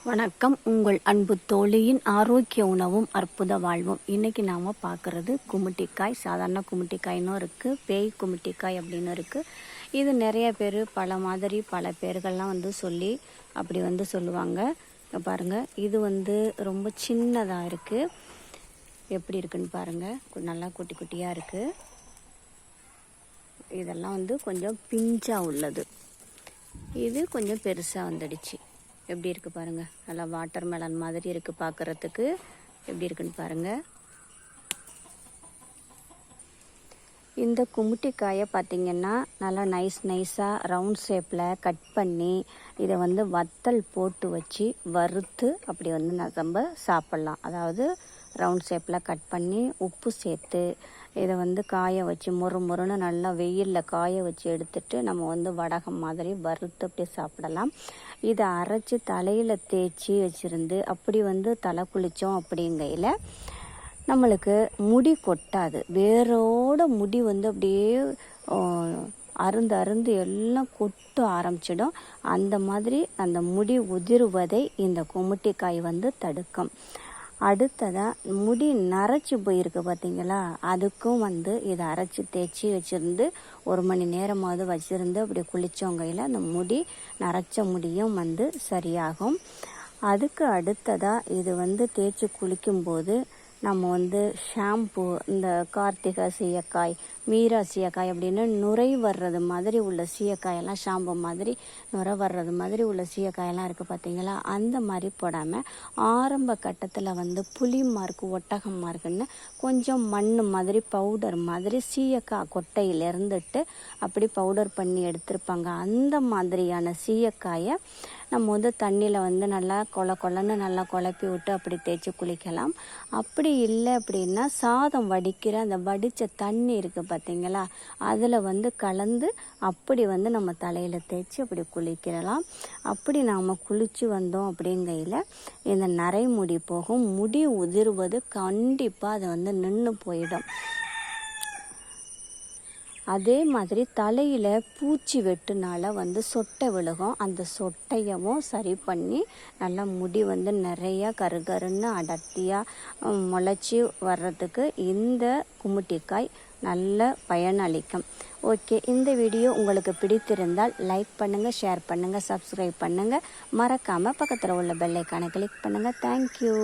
வணக்கம். உங்கள் அன்பு தோழியின் ஆரோக்கிய உணவும் அற்புத வாழ்வும். இன்றைக்கி நாம் பார்க்குறது குமுட்டிக்காய். சாதாரண குமுட்டிக்காய்னும் இருக்குது, பேய் குமுட்டிக்காய் அப்படின்னு இருக்குது. இது நிறைய பேர் பல பேர்கள்லாம் சொல்லி அப்படி சொல்லுவாங்க. பாருங்கள், இது ரொம்ப சின்னதாக இருக்குது. எப்படி இருக்குன்னு பாருங்கள், நல்லா குட்டி குட்டியாக இருக்குது. இதெல்லாம் கொஞ்சம் பிஞ்சாக உள்ளது. இது கொஞ்சம் பெருசாக வந்துடுச்சு. எப்படி இருக்குது பாருங்கள், நல்லா வாட்டர் மெலன் மாதிரி இருக்குது பார்க்குறதுக்கு. எப்படி இருக்குன்னு பாருங்கள். இந்த குமுட்டிக்காயை பார்த்திங்கன்னா நல்லா நைஸாக ரவுண்ட் ஷேப்பில் கட் பண்ணி இதை வத்தல் போட்டு வச்சு வறுத்து அப்படி நம்ம சாப்பிட்லாம். அதாவது ரவுண்ட் ஷேப்பில் கட் பண்ணி உப்பு சேர்த்து இதை காய வச்சு மொறுன்னு நல்லா வெயிலில் காய வச்சு எடுத்துட்டு நம்ம வடகம் மாதிரி வறுத்து அப்படி சாப்பிடலாம். இதை அரைச்சி தலையில் தேய்ச்சி வச்சுருந்து அப்படி தலை குளித்தோம் அப்படிங்கையில் நம்மளுக்கு முடி கொட்டாது. வேரோட முடி அப்படியே அருந்து எல்லாம் கொட்ட ஆரம்பிச்சிடும். அந்த மாதிரி அந்த முடி உதிர்வதை இந்த குமுட்டிக்காய் தடுக்கும். அடுத்ததாக முடி நரைச்சி போயிருக்கு பார்த்தீங்களா, அதுக்கும் இதை அரைச்சி தேய்ச்சி வச்சுருந்து 1 மணி நேரமாவது வச்சுருந்து அப்படி குளித்தவங்கையில் அந்த முடி நரைச்ச முடியும் சரியாகும். அதுக்கு அடுத்ததாக இது தேய்ச்சி குளிக்கும்போது நம்ம ஷாம்பு, இந்த கார்த்திகை சீயக்காய், மீரா சீயக்காய் அப்படின்னு நுரை வர்றது மாதிரி உள்ள சீயக்காயெல்லாம், ஷாம்பு மாதிரி நுரை வர்றது மாதிரி உள்ள சீயக்காயெல்லாம் இருக்குது பார்த்தீங்களா, அந்த மாதிரி போடாமல் ஆரம்ப கட்டத்தில் புளி மார்க்கு, ஒட்டகம் மார்க்குன்னு கொஞ்சம் மண் மாதிரி பவுடர் மாதிரி சீயக்காய் கொட்டையில் இருந்துட்டு அப்படி பவுடர் பண்ணி எடுத்திருப்பாங்க. அந்த மாதிரியான சீயக்காயை நம்ம தண்ணியில் நல்லா கொலன்னு நல்லா குழப்பி விட்டு அப்படி தேய்ச்சி குளிக்கலாம். அப்படி இல்லை அப்படின்னா சாதம் வடிக்கிற அந்த வடித்த தண்ணி இருக்குது பார்த்தீங்களா, அதில் கலந்து அப்படி நம்ம தலையில் தேய்ச்சி அப்படி குளிக்கலாம். அப்படி நாம் குளித்து வந்தோம் அப்படிங்கையில் இந்த நரைமுடி போகும். முடி உதிர்வது கண்டிப்பாக அது நின்று போயிடும். அதே மாதிரி தலையில் பூச்சி வெட்டுனால சொட்டை விழுகும். அந்த சொட்டையவும் சரி பண்ணி நல்லா முடி நிறையா கருன்னு அடர்த்தியாக முளைச்சி வர்றதுக்கு இந்த குமுட்டிக்காய் நல்ல பயனளிக்கும். ஓகே, இந்த வீடியோ உங்களுக்கு பிடித்திருந்தால் லைக் பண்ணுங்கள், ஷேர் பண்ணுங்கள், சப்ஸ்கிரைப் பண்ணுங்கள். மறக்காமல் பக்கத்தில் உள்ள பெல் ஐக்கானை கிளிக் பண்ணுங்கள். தேங்க்யூ.